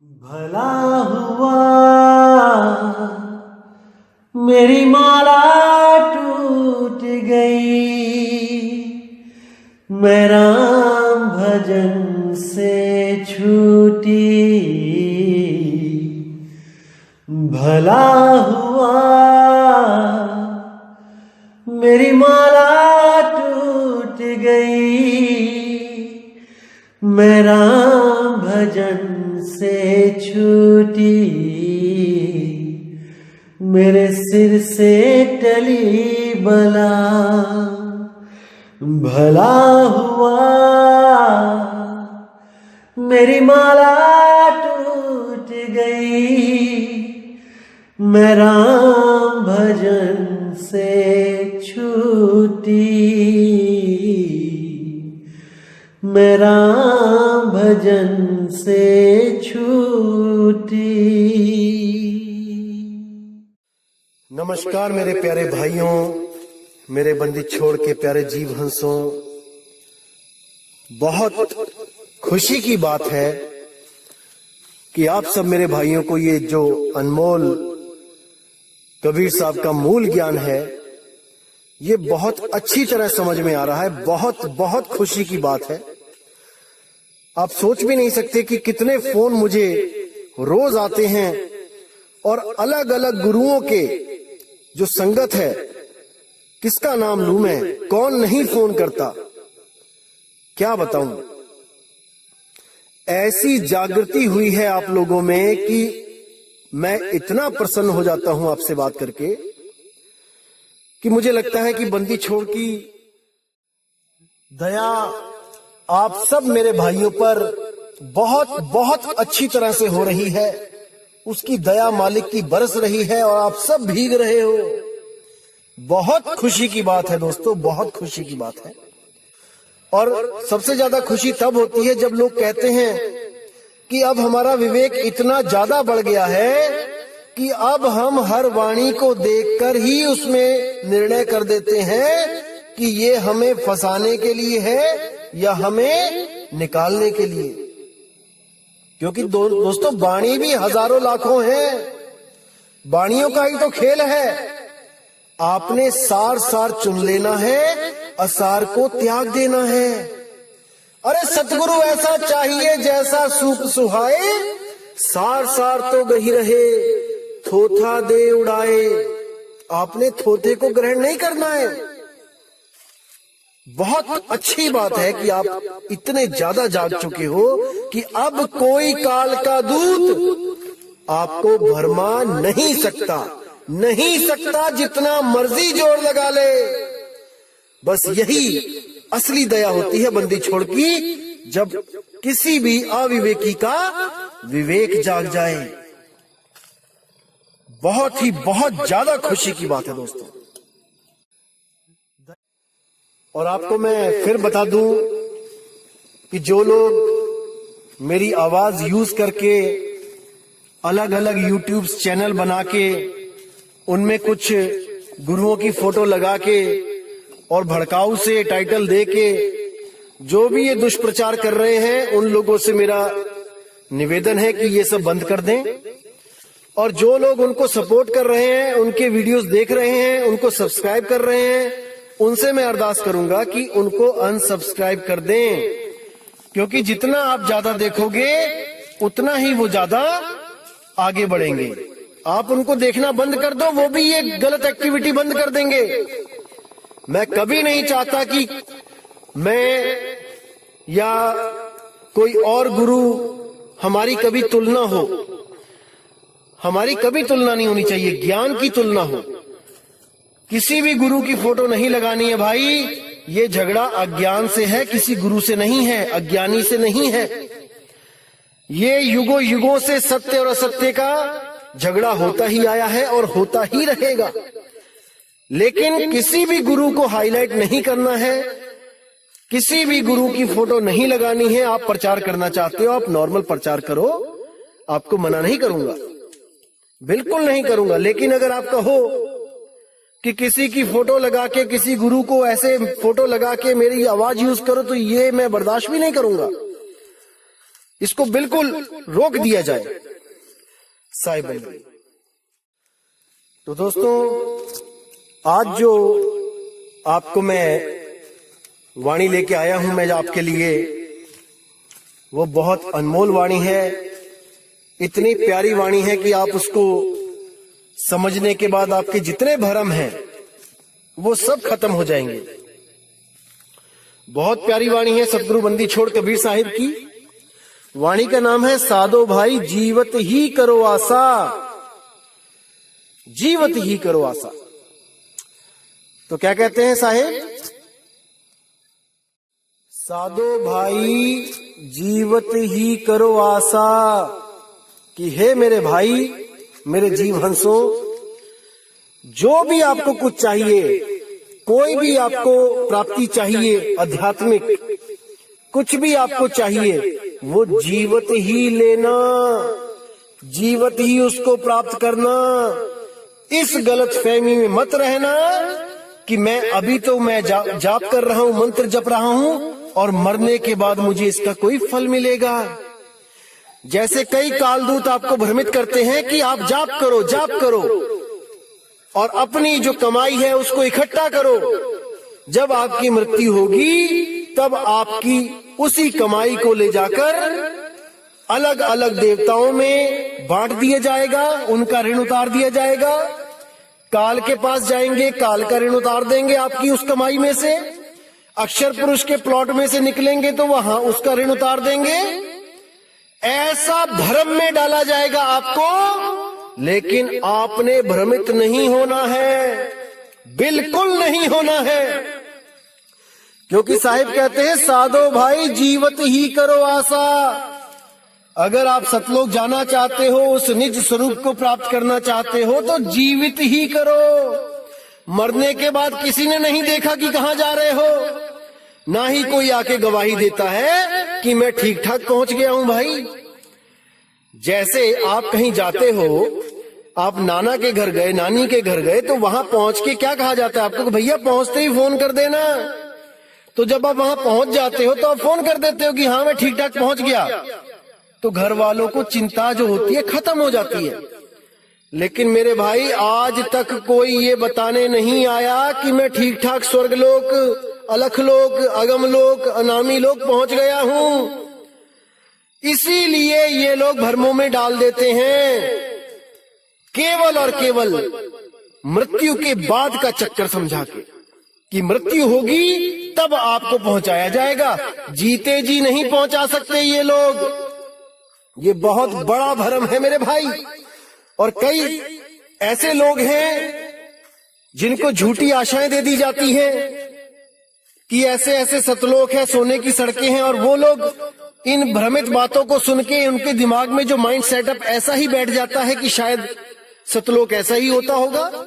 भला हुआ मेरी माला टूट गई, मैं राम भजन से छूटी। भला हुआ मेरी माला टूट गई, मैं राम भजन से छूटी। मेरे सिर से टली बला, भला हुआ मेरी माला टूट गई, मैं राम भजन से छूटी। मैं राम भजन से छूटी। नमस्कार मेरे प्यारे भाइयों, मेरे बंदी छोड़ के प्यारे जीव हंसों। बहुत खुशी की बात है कि आप सब मेरे भाइयों को ये जो अनमोल कबीर साहब का मूल ज्ञान है, ये बहुत अच्छी तरह समझ में आ रहा है। बहुत बहुत खुशी की बात है। आप सोच भी नहीं सकते कि कितने फोन मुझे रोज आते हैं और अलग अलग गुरुओं के जो संगत है, किसका नाम लूं मैं, कौन नहीं फोन करता, क्या बताऊं। ऐसी जागृति हुई है आप लोगों में कि मैं इतना प्रसन्न हो जाता हूं आपसे बात करके कि मुझे लगता है कि बंदी छोड़ की दया आप सब मेरे भाइयों पर बहुत बहुत अच्छी तरह से हो रही है। उसकी दया मालिक की बरस रही है और आप सब भीग रहे हो। बहुत खुशी की बात है दोस्तों, बहुत खुशी की बात है। और सबसे ज्यादा खुशी तब होती है जब लोग कहते हैं कि अब हमारा विवेक इतना ज्यादा बढ़ गया है कि अब हम हर वाणी को देखकर ही उसमें निर्णय कर देते हैं कि ये हमें फंसाने के लिए है या हमें निकालने के लिए। क्योंकि दोस्तों वाणी भी हजारों लाखों हैं, वाणियों का ही तो खेल है। आपने सार सार चुन लेना है, असार को त्याग देना है। अरे सतगुरु ऐसा चाहिए जैसा सूप सुहाए, सार सार तो गही रहे, थोथा दे उड़ाए। आपने थोथे को ग्रहण नहीं करना है। बहुत अच्छी बात है कि आप इतने ज्यादा जाग चुके हो कि अब कोई काल का दूत आपको भरमा नहीं सकता, नहीं सकता, जितना मर्जी जोर लगा ले। बस यही असली दया होती है बंदी छोड़ की, जब किसी भी अविवेकी का विवेक जाग जाए। बहुत ज्यादा खुशी की बात है दोस्तों। और आपको मैं फिर बता दूं कि जो लोग मेरी आवाज यूज करके अलग अलग यूट्यूब चैनल बना के उनमें कुछ गुरुओं की फोटो लगा के और भड़काऊ से टाइटल दे के जो भी ये दुष्प्रचार कर रहे हैं, उन लोगों से मेरा निवेदन है कि ये सब बंद कर दें। और जो लोग उनको सपोर्ट कर रहे हैं, उनके वीडियोस देख रहे हैं, उनको सब्सक्राइब कर रहे हैं, उनसे मैं अरदास करूंगा कि उनको अनसब्सक्राइब कर दें। क्योंकि जितना आप ज्यादा देखोगे उतना ही वो ज्यादा आगे बढ़ेंगे। आप उनको देखना बंद कर दो, वो भी ये गलत एक्टिविटी बंद कर देंगे। मैं कभी नहीं चाहता कि मैं या कोई और गुरु हमारी कभी तुलना हो। हमारी कभी तुलना नहीं होनी चाहिए, ज्ञान की तुलना हो। किसी भी गुरु की फोटो नहीं लगानी है भाई। ये झगड़ा अज्ञान से है, किसी गुरु से नहीं है, अज्ञानी से नहीं है। ये युगों युगों से सत्य और असत्य का झगड़ा होता ही आया है और होता ही रहेगा। लेकिन किसी भी गुरु को हाईलाइट नहीं करना है, किसी भी गुरु की फोटो नहीं लगानी है। आप प्रचार करना चाहते हो, आप नॉर्मल प्रचार करो, आपको मना नहीं करूंगा, बिल्कुल नहीं करूंगा। लेकिन अगर आप कहो कि किसी की फोटो लगा के, किसी गुरु को ऐसे फोटो लगा के मेरी आवाज यूज करो, तो ये मैं बर्दाश्त भी नहीं करूंगा। इसको बिल्कुल रोक दिया जाए। साहिब बंदी। तो दोस्तों, आज जो आपको मैं वाणी लेके आया हूं मैं आपके लिए, वो बहुत अनमोल वाणी है। इतनी प्यारी वाणी है कि आप उसको समझने के बाद आपके जितने भरम हैं वो सब खत्म हो जाएंगे। बहुत प्यारी वाणी है सतगुरु बंदी छोड़ कबीर साहिब की। वाणी का नाम है साधो भाई जीवत ही करो आशा, जीवत ही करो आशा। तो क्या कहते हैं साहिब? साधो भाई जीवत ही करो आशा, कि हे मेरे भाई, मेरे जीव हंसो, जो भी आपको कुछ चाहिए, कोई भी आपको प्राप्ति चाहिए, आध्यात्मिक कुछ भी आपको चाहिए, वो जीवत ही लेना, जीवत ही उसको प्राप्त करना। इस गलत फहमी में मत रहना कि मैं अभी तो मैं जाप कर रहा हूं, मंत्र जप रहा हूं और मरने के बाद मुझे इसका कोई फल मिलेगा। जैसे कई कालदूत आपको भ्रमित करते हैं कि आप जाप करो और अपनी जो कमाई है उसको इकट्ठा करो। जब आपकी मृत्यु होगी तब आपकी उसी कमाई को ले जाकर अलग अलग देवताओं में बांट दिया जाएगा, उनका ऋण उतार दिया जाएगा। काल के पास जाएंगे, काल का ऋण उतार देंगे आपकी उस कमाई में से। अक्षर पुरुष के प्लॉट में से निकलेंगे तो वहां उसका ऋण उतार देंगे। ऐसा भ्रम में डाला जाएगा आपको, लेकिन आपने भ्रमित नहीं होना है, बिल्कुल नहीं होना है। क्योंकि साहिब कहते हैं साधो भाई जीवत ही करो आशा। अगर आप सतलोक जाना चाहते हो, उस निज स्वरूप को प्राप्त करना चाहते हो, तो जीवित ही करो। मरने के बाद किसी ने नहीं देखा कि कहां जा रहे हो, ना ही कोई आके गवाही देता है कि मैं ठीक ठाक पहुंच गया हूं। भाई, जैसे आप कहीं जाते हो, आप नाना के घर गए, नानी के घर गए, तो वहां पहुंच के क्या कहा जाता है आपको? भैया पहुंचते ही फोन कर देना। तो जब आप वहां पहुंच जाते हो तो आप फोन कर देते हो कि हाँ मैं ठीक ठाक पहुंच गया, तो घर वालों को चिंता जो होती है खत्म हो जाती है। लेकिन मेरे भाई, आज तक कोई ये बताने नहीं आया कि मैं ठीक ठाक स्वर्गलोक, अलखलोक, अगमलोक, अनामी लोक पहुंच गया हूं। इसीलिए ये लोग भ्रमों में डाल देते हैं, केवल और केवल मृत्यु के बाद का चक्कर समझा के कि मृत्यु होगी तब आपको पहुंचाया जाएगा। जीते जी नहीं पहुंचा सकते ये लोग। ये बहुत बड़ा भ्रम है मेरे भाई। और कई ऐसे लोग हैं जिनको झूठी आशाएं दे दी जाती हैं कि ऐसे ऐसे सतलोक है, सोने की सड़कें हैं, और वो लोग इन भ्रमित बातों को सुन के उनके दिमाग में जो माइंड सेटअप ऐसा ही बैठ जाता है कि शायद सतलोक ऐसा ही होता होगा।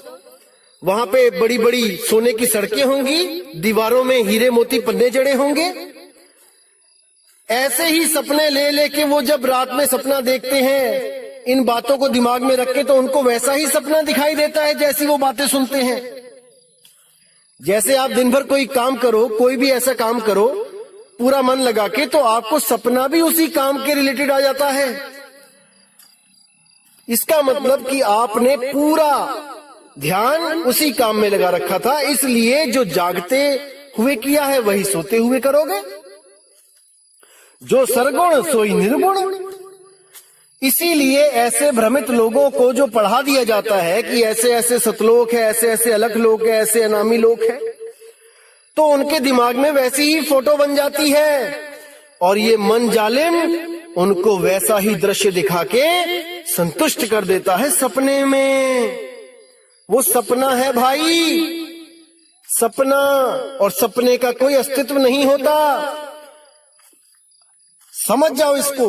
वहां पे बड़ी बड़ी सोने की सड़कें होंगी, दीवारों में हीरे मोती पन्ने जड़े होंगे। ऐसे ही सपने ले लेके वो जब रात में सपना देखते हैं, इन बातों को दिमाग में रख के, तो उनको वैसा ही सपना दिखाई देता है जैसी वो बातें सुनते हैं। जैसे आप दिन भर कोई काम करो, कोई भी ऐसा काम करो पूरा मन लगा के, तो आपको सपना भी उसी काम के रिलेटेड आ जाता है। इसका मतलब कि आपने पूरा ध्यान उसी काम में लगा रखा था, इसलिए जो जागते हुए किया है वही सोते हुए करोगे। जो सरगुण सोई निर्गुण। इसीलिए ऐसे भ्रमित लोगों को जो पढ़ा दिया जाता है कि ऐसे ऐसे सतलोक है, ऐसे ऐसे अलग लोक है, ऐसे अनामी लोक है, तो उनके दिमाग में वैसी ही फोटो बन जाती है, और ये मन जालिम उनको वैसा ही दृश्य दिखा के संतुष्ट कर देता है सपने में। वो सपना है भाई, सपना, और सपने का कोई अस्तित्व नहीं होता। समझ जाओ इसको।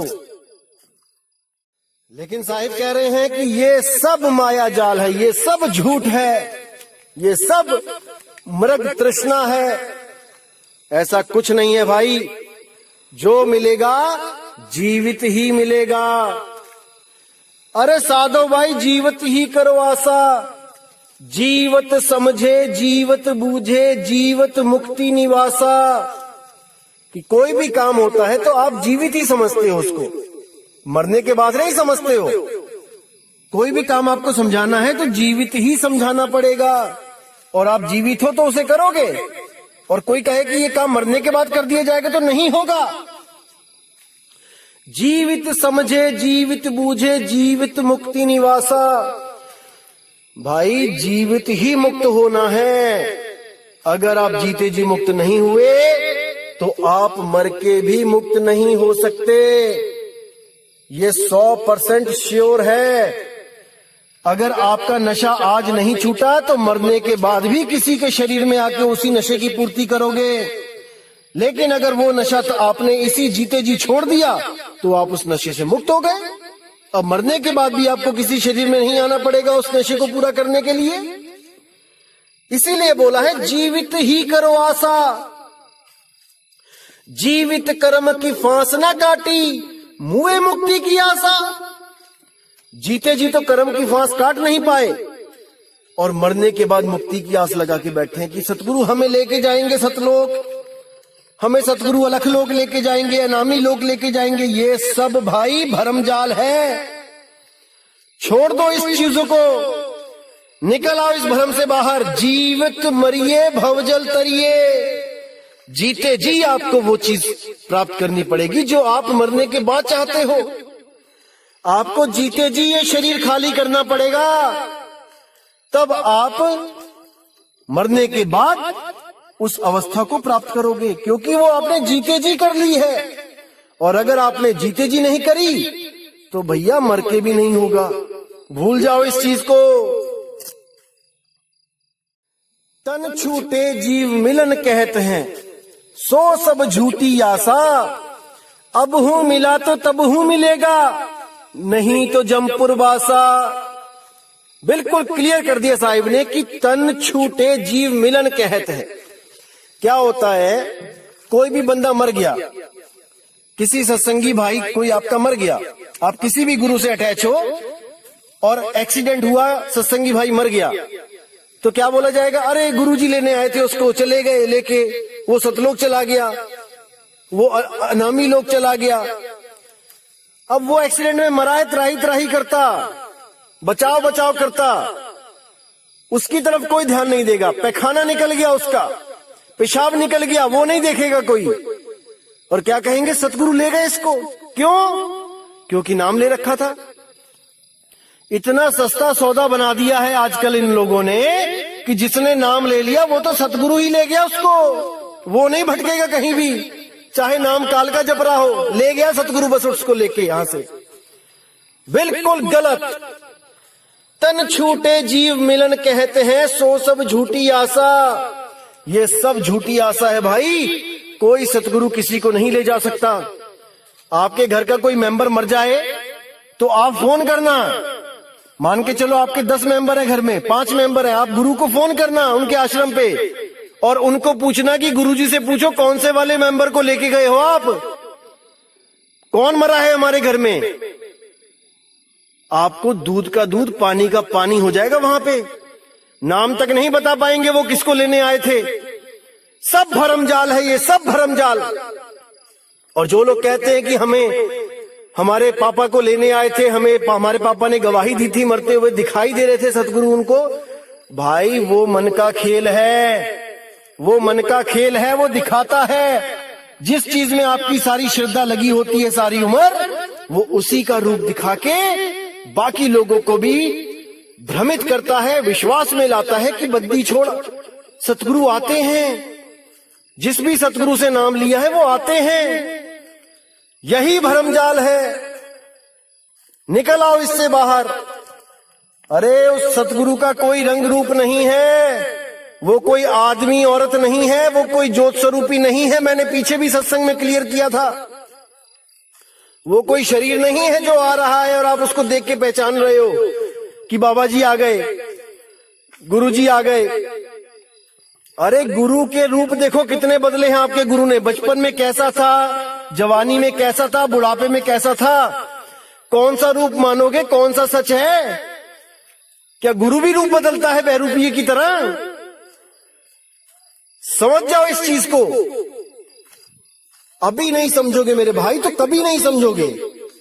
लेकिन साहिब कह रहे हैं कि ये सब माया जाल है, ये सब झूठ है, ये सब मृग तृष्णा है। ऐसा कुछ नहीं है भाई। जो मिलेगा जीवित ही मिलेगा। अरे साधो भाई जीवत ही करो आशा। जीवत समझे, जीवत बूझे, जीवत मुक्ति निवासा। कि कोई भी काम होता है तो आप जीवित ही समझते हो उसको। मरने के बाद नहीं समझते हो। कोई भी काम आपको समझाना है तो जीवित ही समझाना पड़ेगा, और आप जीवित हो तो उसे करोगे। और कोई कहे कि ये काम मरने के बाद कर दिया जाएगा तो नहीं होगा। जीवित समझे, जीवित बूझे, जीवित मुक्ति निवासा। भाई जीवित ही मुक्त होना है। अगर आप जीते जी मुक्त नहीं हुए तो आप मर के भी मुक्त नहीं हो सकते। ये 100% श्योर है। अगर आपका नशा आज नहीं छूटा तो मरने के बाद भी किसी के शरीर में आके उसी नशे की पूर्ति करोगे। लेकिन अगर वो नशा तो आपने इसी जीते जी छोड़ दिया तो आप उस नशे से मुक्त हो गए। अब मरने के बाद भी आपको किसी शरीर में नहीं आना पड़ेगा उस नशे को पूरा करने के लिए। इसीलिए बोला है जीवित ही करो आशा। जीवित कर्म की फांस ना काटी, मुए मुक्ति की आशा। जीते जी तो कर्म की फांस काट नहीं पाए और मरने के बाद मुक्ति की आस लगा के बैठे हैं कि सतगुरु हमें लेके जाएंगे सतलोक, हमें सतगुरु अलख लोक लेके जाएंगे, अनामी लोक लेके जाएंगे। ये सब भाई भरमजाल है। छोड़ दो इस चीजों को, निकल आओ इस भ्रम से बाहर। जीवित मरिए भवजल तरिए। जीते जी आपको वो चीज प्राप्त करनी पड़ेगी जो आप मरने के बाद चाहते हो। आपको जीते जी ये शरीर खाली करना पड़ेगा, तब आप मरने के बाद उस अवस्था को प्राप्त करोगे, क्योंकि वो आपने जीते जी कर ली है। और अगर आपने जीते जी नहीं करी तो भैया मर के भी नहीं होगा। भूल जाओ इस चीज को। तन छूटे जीव मिलन कहते हैं, सो सब झूठी आशा। अब हूं मिला तो तब हूं मिलेगा, नहीं तो जमपुर बासा। बिल्कुल क्लियर कर दिया साहिब ने कि तन छूटे जीव मिलन कहते हैं। क्या होता है, कोई भी बंदा मर गया, किसी सत्संगी भाई कोई आपका मर गया, आप किसी भी गुरु से अटैच हो और एक्सीडेंट हुआ, सत्संगी भाई मर गया, तो क्या बोला जाएगा? अरे गुरुजी लेने आए थे उसको, चले गए लेके, वो सतलोक चला गया, वो अनामी लोक चला गया। अब वो एक्सीडेंट में मरा है, त्राही त्राही करता, बचाव बचाव करता, उसकी तरफ कोई ध्यान नहीं देगा। पैखाना निकल गया उसका, पेशाब निकल गया, वो नहीं देखेगा कोई। और क्या कहेंगे? सतगुरु ले गए इसको। क्यों? क्योंकि नाम ले रखा था। इतना सस्ता सौदा बना दिया है आजकल इन लोगों ने कि जिसने नाम ले लिया वो तो सतगुरु ही ले गया उसको, वो नहीं भटकेगा कहीं भी, चाहे नाम काल का जप रहा हो, ले गया सतगुरु बस उसको लेके यहां से। बिल्कुल गलत। तन छूटे जीव मिलन कहते हैं, सो सब झूठी आशा। ये सब झूठी आशा है भाई। कोई सतगुरु किसी को नहीं ले जा सकता। आपके घर का कोई मेंबर मर जाए तो आप फोन करना, मान के चलो आपके 10 मेंबर है घर में, 5 मेंबर है, आप गुरु को फोन करना उनके आश्रम पे और उनको पूछना कि गुरुजी से पूछो कौन से वाले मेंबर को लेके गए हो आप, कौन मरा है हमारे घर में। आपको दूध का दूध पानी का पानी हो जाएगा वहां पे। नाम तक नहीं बता पाएंगे वो किसको लेने आए थे। सब भरमजाल है ये, सब भरमजाल। और जो लोग कहते हैं कि हमें हमारे पापा को लेने आए थे, हमें हमारे पापा ने गवाही दी थी, मरते हुए दिखाई दे रहे थे सतगुरु उनको, भाई वो मन का खेल है, वो मन का खेल है, वो दिखाता है। जिस चीज में आपकी सारी श्रद्धा लगी होती है सारी उम्र, वो उसी का रूप दिखा के बाकी लोगों को भी भ्रमित करता है, विश्वास में लाता है कि बद्दी छोड़, सतगुरु आते हैं, जिस भी सतगुरु से नाम लिया है वो आते हैं। यही भरमजाल है। निकल आओ इससे बाहर। अरे उस सतगुरु का कोई रंग रूप नहीं है, वो कोई आदमी औरत नहीं है, वो कोई ज्योत स्वरूपी नहीं है। मैंने पीछे भी सत्संग में क्लियर किया था। वो कोई शरीर नहीं है जो आ रहा है और आप उसको देख के पहचान रहे हो कि बाबा जी आ गए, गुरु जी आ गए। अरे गुरु के रूप देखो कितने बदले हैं आपके गुरु ने। बचपन में कैसा था, जवानी में कैसा था, बुढ़ापे में कैसा था। कौन सा रूप मानोगे, कौन सा सच है? क्या गुरु भी रूप बदलता है बहरूपिये की तरह? समझ जाओ इस चीज को। अभी नहीं समझोगे मेरे भाई तो कभी नहीं समझोगे।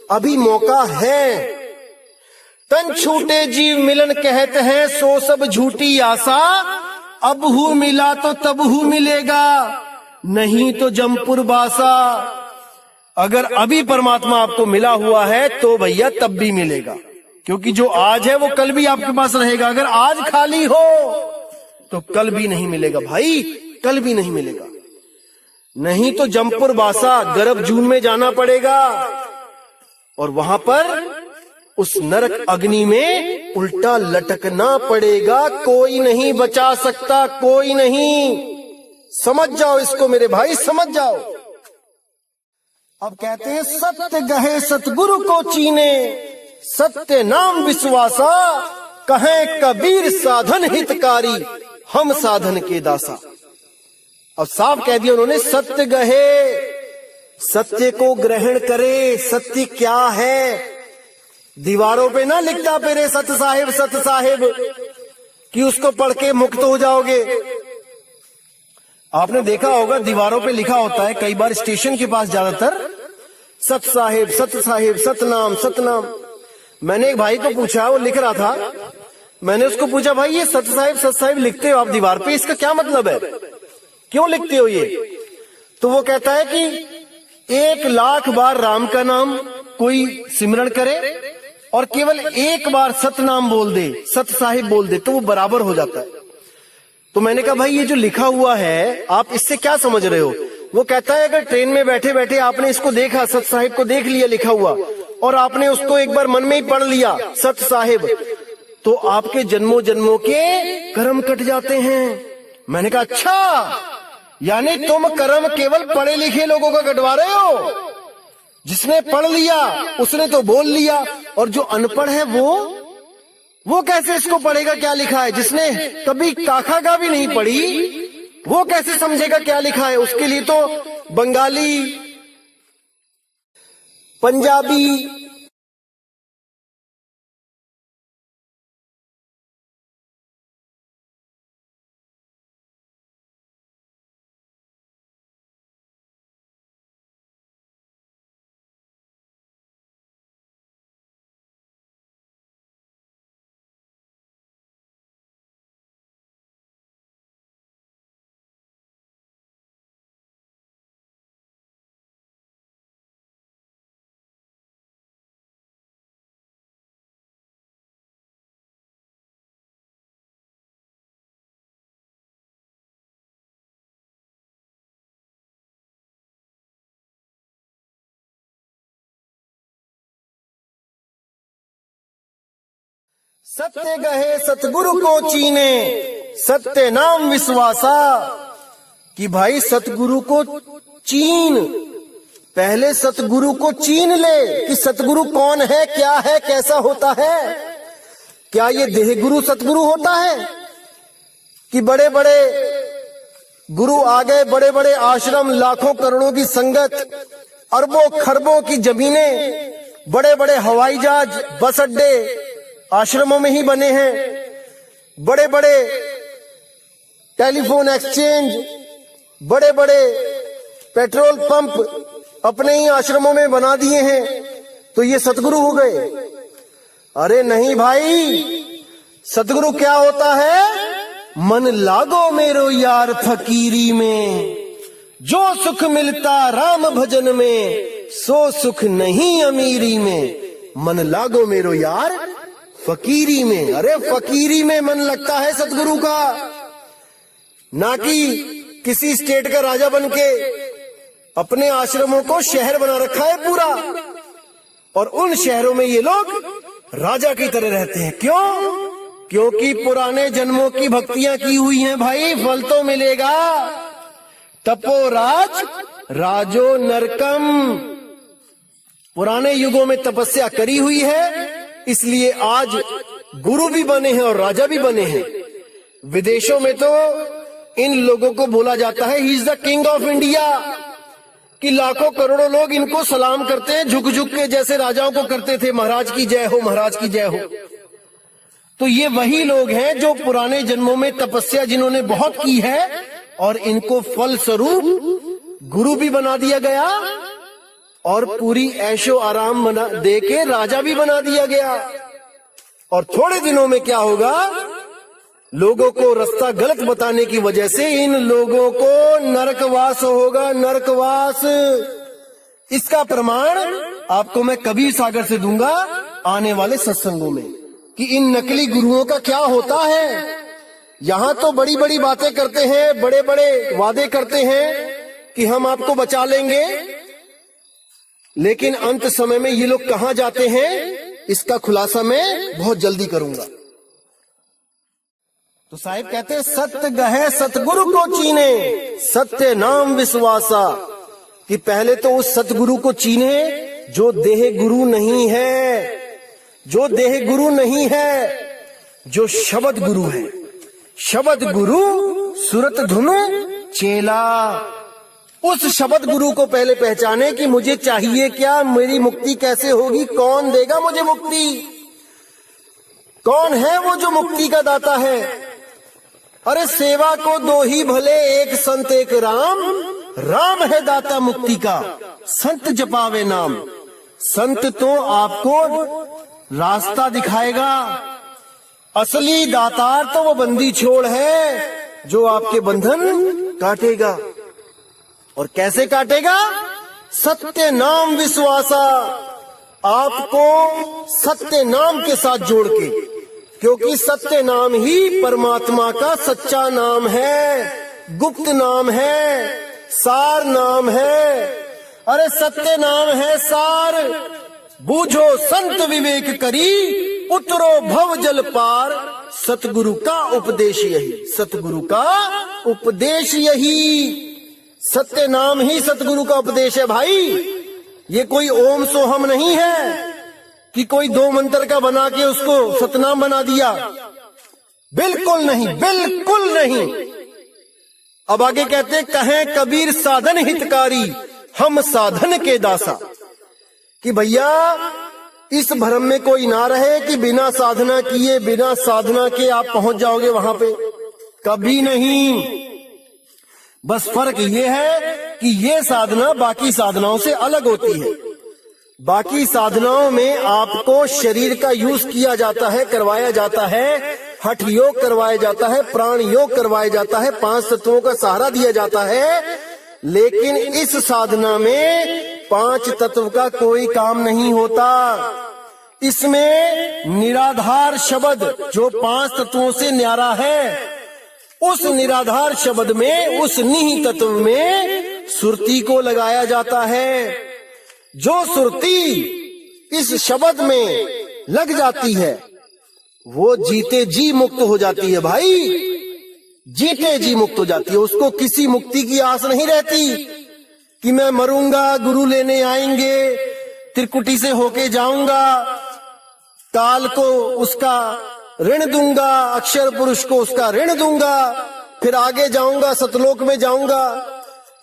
अभी मौका है। तन छूटे जीव मिलन कहते हैं, सो सब झूठी आशा। अब हूँ मिला तो तब हूँ मिलेगा, नहीं तो जमपुर बासा। अगर अभी परमात्मा आपको मिला हुआ है तो भैया तब भी मिलेगा, क्योंकि जो आज है वो कल भी आपके पास रहेगा। अगर आज खाली हो तो कल भी नहीं मिलेगा भाई, कल भी नहीं मिलेगा। नहीं तो जमपुर बासा, गर्भ जून में जाना पड़ेगा और वहां पर उस नरक अग्नि में उल्टा लटकना पड़ेगा। कोई नहीं बचा सकता, कोई नहीं। समझ जाओ इसको मेरे भाई, समझ जाओ। अब कहते हैं सत्य गहे सतगुरु को चीने, सत्य नाम विश्वासा। कहें कबीर साधन हितकारी, हम साधन के दासा। अब साफ कह दिया उन्होंने, सत्य गहे, सत्य को ग्रहण करे। सत्य क्या है? दीवारों पे ना लिखता फिरे सत साहिब कि उसको पढ़ के मुक्त हो जाओगे। आपने देखा होगा दीवारों पे लिखा होता है कई बार स्टेशन के पास, ज्यादातर सत साहिब सतनाम सतनाम। मैंने एक भाई को पूछा, वो लिख रहा था, मैंने उसको पूछा भाई ये सत साहिब लिखते हो आप दीवार पे, इसका क्या मतलब है, क्यों लिखते हो ये? तो वो कहता है कि 1,00,000 बार राम का नाम कोई सिमरण करे और केवल एक बार सतनाम बोल दे, सत साहिब बोल दे, तो वो बराबर हो जाता है। तो मैंने कहा भाई ये जो लिखा हुआ है आप इससे क्या समझ रहे हो? वो कहता है अगर ट्रेन में बैठे बैठे आपने इसको देखा, सत साहिब को देख लिया लिखा हुआ, और आपने उसको एक बार मन में ही पढ़ लिया सत साहिब, तो आपके जन्मों जन्मों के कर्म कट जाते हैं। मैंने कहा अच्छा, यानी तुम कर्म केवल पढ़े लिखे लोगों का कटवा रहे हो? जिसने पढ़ लिया उसने तो बोल लिया, और जो अनपढ़ है वो कैसे इसको पढ़ेगा क्या लिखा है? जिसने कभी काखा का भी नहीं पढ़ी वो कैसे समझेगा क्या लिखा है? उसके लिए तो बंगाली, पंजाबी, सत्य गहे सतगुरु को चीने, सत्य नाम विश्वासा। कि भाई सतगुरु को चीन, पहले सतगुरु को चीन ले कि सतगुरु कौन है, क्या है, कैसा होता है। क्या ये देह गुरु सतगुरु होता है कि बड़े बड़े गुरु आ गए, बड़े बड़े आश्रम, लाखों करोड़ों की संगत, अरबों खरबों की जमीनें, बड़े बड़े हवाई जहाज, बस अड्डे आश्रमों में ही बने हैं, बड़े बड़े टेलीफोन एक्सचेंज, बड़े बड़े पेट्रोल पंप अपने ही आश्रमों में बना दिए हैं, तो ये सतगुरु हो गए? अरे नहीं भाई, सतगुरु क्या होता है? मन लागो मेरो यार फकीरी में, जो सुख मिलता राम भजन में, सो सुख नहीं अमीरी में। मन लागो मेरो यार फकीरी में। अरे फकीरी में मन लगता है सतगुरु का, ना कि किसी स्टेट का राजा बन के अपने आश्रमों को शहर बना रखा है पूरा, और उन शहरों में ये लोग राजा की तरह रहते हैं। क्यों? क्योंकि पुराने जन्मों की भक्तियां की हुई हैं भाई, फल तो मिलेगा। तपोराज राजो नरकम, पुराने युगों में तपस्या करी हुई है, इसलिए आज गुरु भी बने हैं और राजा भी बने हैं। विदेशों में तो इन लोगों को बोला जाता है he is the king of India, कि लाखों करोड़ों लोग इनको सलाम करते हैं झुक झुक के, जैसे राजाओं को करते थे, महाराज की जय हो, महाराज की जय हो। तो ये वही लोग हैं जो पुराने जन्मों में तपस्या जिन्होंने बहुत की है, और इनको फल स्वरूप गुरु भी बना दिया गया और पूरी ऐशो आराम बना दे के राजा भी बना दिया गया। और थोड़े दिनों में क्या होगा, लोगों को रास्ता गलत बताने की वजह से इन लोगों को नरकवास होगा, नरकवास। इसका प्रमाण आपको मैं कबीर सागर से दूंगा आने वाले सत्संगों में कि इन नकली गुरुओं का क्या होता है। यहां तो बड़ी बड़ी बातें करते हैं, बड़े बड़े वादे करते हैं कि हम आपको बचा लेंगे, लेकिन अंत समय में ये लोग कहां जाते हैं, इसका खुलासा मैं बहुत जल्दी करूंगा। तो साहिब कहते हैं सत्य गहे सतगुरु को चीने, सत्य नाम विश्वासा, कि पहले तो उस सतगुरु को चीने जो देह गुरु नहीं है, जो देह गुरु नहीं है, जो शब्द गुरु है। शब्द गुरु सुरत धुन चेला। उस शब्द गुरु को पहले पहचाने कि मुझे चाहिए क्या, मेरी मुक्ति कैसे होगी, कौन देगा मुझे मुक्ति, कौन है वो जो मुक्ति का दाता है। अरे सेवा को दो ही भले, एक संत एक राम, राम है दाता मुक्ति का, संत जपावे नाम। संत तो आपको रास्ता दिखाएगा, असली दातार तो वो बंदी छोड़ है जो आपके बंधन काटेगा। और कैसे काटेगा, सत्य नाम विश्वासा, आपको सत्य नाम के साथ जोड़ के, क्योंकि सत्य नाम ही परमात्मा का सच्चा नाम है, गुप्त नाम है, सार नाम है। अरे सत्य नाम है सार, बूझो संत विवेक करी, उतरो भव जल पार, सतगुरु का उपदेश यही, सतगुरु का उपदेश यही। सत्य नाम ही सतगुरु का उपदेश है भाई। ये कोई ओम सोहम नहीं है कि कोई दो मंत्र का बना के उसको सतनाम बना दिया, बिल्कुल नहीं, बिल्कुल नहीं। अब आगे कहते कहें कबीर साधन हितकारी, हम साधन के दासा, कि भैया इस भ्रम में कोई ना रहे कि बिना साधना किए, बिना साधना के आप पहुंच जाओगे वहां पे, कभी नहीं। बस फर्क ये है कि ये साधना बाकी साधनाओं से अलग होती है। बाकी साधनाओं में आपको शरीर का यूज किया जाता है, करवाया जाता है, हठ योग करवाया जाता है, प्राण योग करवाया जाता है, 5 तत्वों का सहारा दिया जाता है। लेकिन इस साधना में 5 तत्व का कोई काम नहीं होता। इसमें निराधार शब्द जो 5 तत्वों से न्यारा है, उस निराधार शब्द में, उस निहि तत्व में सुरती को लगाया जाता है। जो सुरती इस शब्द में लग जाती है वो जीते जी मुक्त हो जाती है भाई, जीते जी मुक्त हो जाती है। उसको किसी मुक्ति की आस नहीं रहती कि मैं मरूंगा, गुरु लेने आएंगे, त्रिकुटी से होके जाऊंगा, काल को उसका ऋण दूंगा, अक्षर पुरुष को उसका ऋण दूंगा, फिर आगे जाऊंगा, सतलोक में जाऊंगा।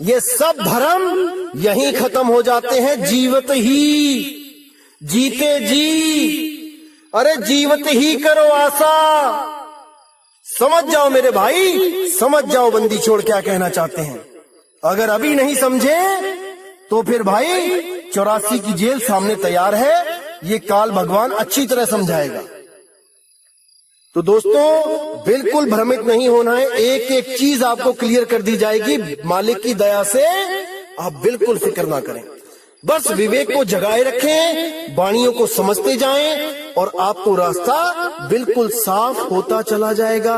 ये सब भ्रम यहीं खत्म हो जाते हैं जीवत ही, जीते जी। अरे जीवत ही करो आशा। समझ जाओ मेरे भाई, समझ जाओ बंदी छोड़ क्या कहना चाहते हैं। अगर अभी नहीं समझे तो फिर भाई 84 की जेल सामने तैयार है, ये काल भगवान अच्छी तरह समझाएगा। तो दोस्तों बिल्कुल भ्रमित नहीं होना है, एक एक चीज आपको क्लियर कर दी जाएगी मालिक की दया से। आप बिल्कुल फिक्र ना करें, बस विवेक को जगाए रखें, वाणियों को समझते जाएं और आपको रास्ता बिल्कुल साफ होता चला जाएगा।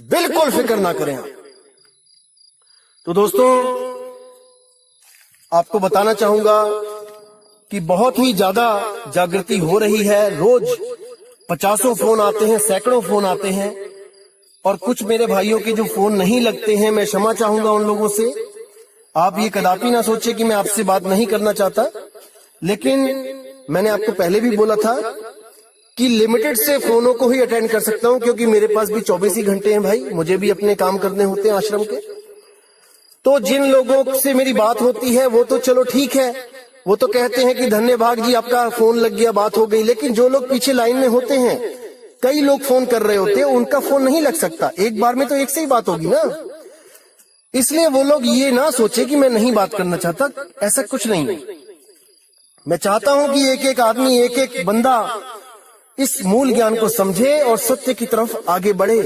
बिल्कुल फिक्र ना करें आप। तो दोस्तों आपको बताना चाहूंगा कि बहुत ही ज्यादा जागृति हो रही है। रोज 50 फोन आते हैं, सैकड़ों फोन आते हैं, और कुछ मेरे भाइयों के जो फोन नहीं लगते हैं, मैं क्षमा चाहूंगा उन लोगों से। आप ये कदापि ना सोचे कि मैं आपसे बात नहीं करना चाहता, लेकिन मैंने आपको पहले भी बोला था कि लिमिटेड से फोनों को ही अटेंड कर सकता हूं, क्योंकि मेरे पास भी 24 ही घंटे हैं भाई, मुझे भी अपने काम करने होते हैं आश्रम के। तो जिन लोगों से मेरी बात होती है वो तो चलो ठीक है, वो तो कहते हैं कि धन्य भाग जी आपका फोन लग गया, बात हो गई। लेकिन जो लोग पीछे लाइन में होते हैं, कई लोग फोन कर रहे होते हैं, उनका फोन नहीं लग सकता। एक बार में तो एक से ही बात होगी ना। इसलिए वो लोग ये ना सोचे कि मैं नहीं बात करना चाहता, ऐसा कुछ नहीं है। मैं चाहता हूं कि एक एक आदमी, एक एक बंदा इस मूल ज्ञान को समझे और सत्य की तरफ आगे बढ़े।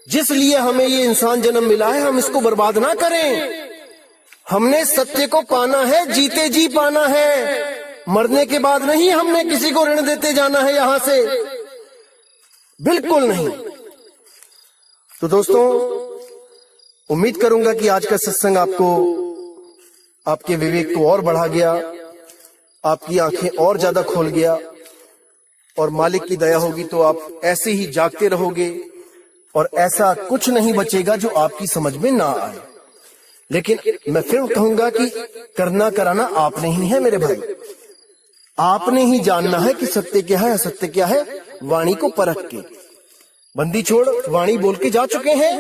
जिस लिए हमें ये इंसान जन्म मिला है, हम इसको बर्बाद ना करें। हमने सत्य को पाना है, जीते जी पाना है, मरने के बाद नहीं हमने किसी को ऋण देते जाना है यहां से, बिल्कुल नहीं। तो दोस्तों, उम्मीद करूंगा कि आज का सत्संग आपको, आपके विवेक को और बढ़ा गया, आपकी आंखें और ज्यादा खोल गया, और मालिक की दया होगी तो आप ऐसे ही जागते रहोगे और ऐसा कुछ नहीं बचेगा जो आपकी समझ में ना आए। लेकिन मैं फिर कहूंगा कि करना कराना आपने ही है मेरे भाई। आपने ही जानना है कि सत्य क्या है, असत्य क्या है, वाणी को परख के। बंदी छोड़ वाणी बोल के जा चुके हैं,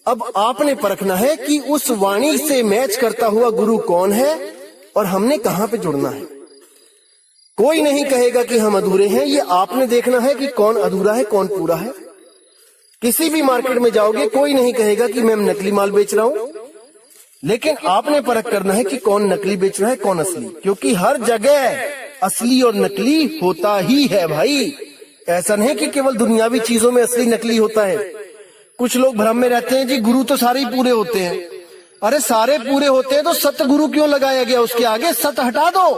अब आपने परखना है कि उस वाणी से मैच करता हुआ गुरु कौन है और हमने कहां पे जुड़ना है। कोई नहीं कहेगा कि हम अधूरे हैं, ये आपने देखना है कि कौन अधूरा है कौन पूरा है। किसी भी मार्केट में जाओगे, कोई नहीं कहेगा कि मैं नकली माल बेच रहा हूं, लेकिन आपने परख करना है कि कौन नकली बेच रहा है कौन असली, क्योंकि हर जगह असली और नकली होता ही है भाई। ऐसा नहीं कि केवल दुनियावी चीजों में असली नकली होता है। कुछ लोग भ्रम में रहते हैं जी गुरु तो सारे ही पूरे होते हैं। अरे सारे पूरे होते हैं तो सत्य गुरु क्यों लगाया गया? उसके आगे सत्य हटा दो,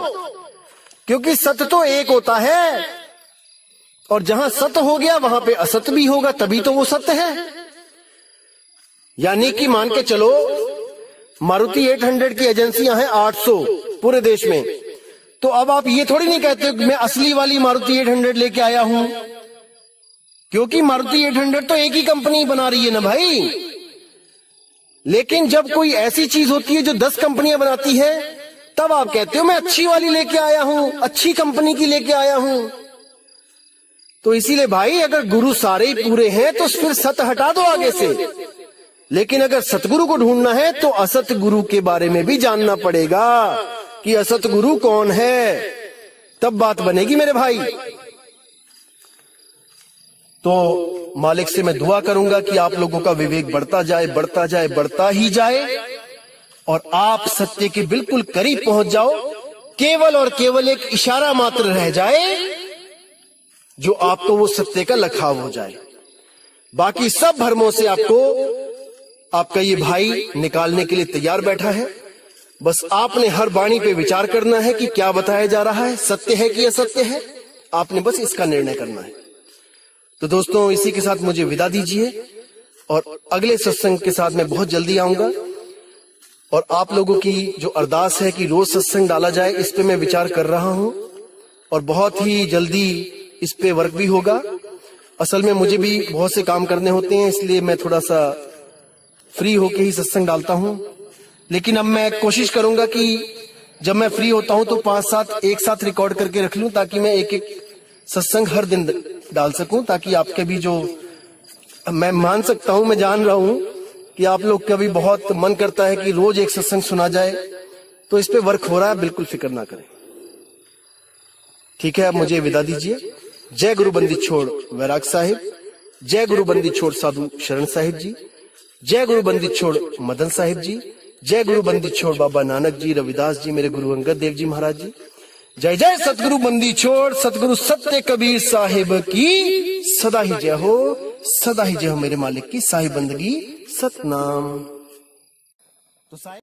क्योंकि सत्य तो एक होता है, और जहां सत्य हो गया वहां पे असत्य भी होगा, तभी तो वो सत्य है। यानी कि मान के चलो मारुति 800 की एजेंसियां हैं 800 पूरे देश में, तो अब आप ये थोड़ी नहीं कहते मैं असली वाली मारुति 800 लेके आया हूं, क्योंकि मारुति 800 तो एक ही कंपनी बना रही है ना भाई। लेकिन जब कोई ऐसी चीज होती है जो 10 कंपनियां बनाती है, तब आप कहते हो मैं अच्छी वाली लेके आया हूं, अच्छी कंपनी की लेके आया हूं। तो इसीलिए भाई, अगर गुरु सारे ही पूरे हैं तो फिर सत्य हटा दो आगे से। लेकिन अगर सतगुरु को ढूंढना है तो असत गुरु के बारे में भी जानना पड़ेगा कि असत गुरु कौन है, तब बात बनेगी मेरे भाई। तो मालिक से मैं दुआ करूंगा कि आप लोगों का विवेक बढ़ता जाए, बढ़ता जाए, बढ़ता ही जाए, और आप सत्य के बिल्कुल करीब पहुंच जाओ। केवल और केवल एक इशारा मात्र रह जाए जो आपको वो सत्य का लखाव हो जाए। बाकी सब भ्रमों से आपका ये भाई निकालने के लिए तैयार बैठा है। बस आपने हर वाणी पे विचार करना है कि क्या बताया जा रहा है, सत्य है कि असत्य है। आपने बस इसका निर्णय करना है। तो दोस्तों, इसी के साथ मुझे विदा दीजिए, और अगले सत्संग के साथ मैं बहुत जल्दी आऊंगा। और आप लोगों की जो अरदास है कि रोज सत्संग डाला जाए, इस पे मैं विचार कर रहा हूं, और बहुत ही जल्दी इस पे वर्क भी होगा। असल में मुझे भी बहुत से काम करने होते हैं, इसलिए मैं थोड़ा सा फ्री होके ही सत्संग डालता हूं। लेकिन अब मैं कोशिश करूंगा कि जब मैं फ्री होता हूं तो 5-7 एक साथ रिकॉर्ड करके रख लूं, ताकि मैं एक एक सत्संग हर दिन डाल सकूं, ताकि आपके भी जो, मैं मान सकता हूं, मैं जान रहा हूं कि आप लोग का भी बहुत मन करता है कि रोज एक सत्संग सुना जाए, तो इस पे वर्क हो रहा है, बिल्कुल फिक्र ना करें। ठीक है, अब मुझे विदा दीजिए। जय गुरु बंदी छोड़ वैराग साहिब, जय गुरु बंदी छोड़ साधु शरण साहिब जी, जय गुरु बंदी छोड़ मदन साहिब जी, जय गुरु बंदी छोड़ बाबा नानक जी, रविदास जी, मेरे गुरु अंगद देव जी महाराज जी। जय जय सतगुरु बंदी छोड़ सतगुरु सत्य कबीर साहिब की सदा ही जय हो, सदा ही जय हो मेरे मालिक की साहिब बंदगी सतनाम। तो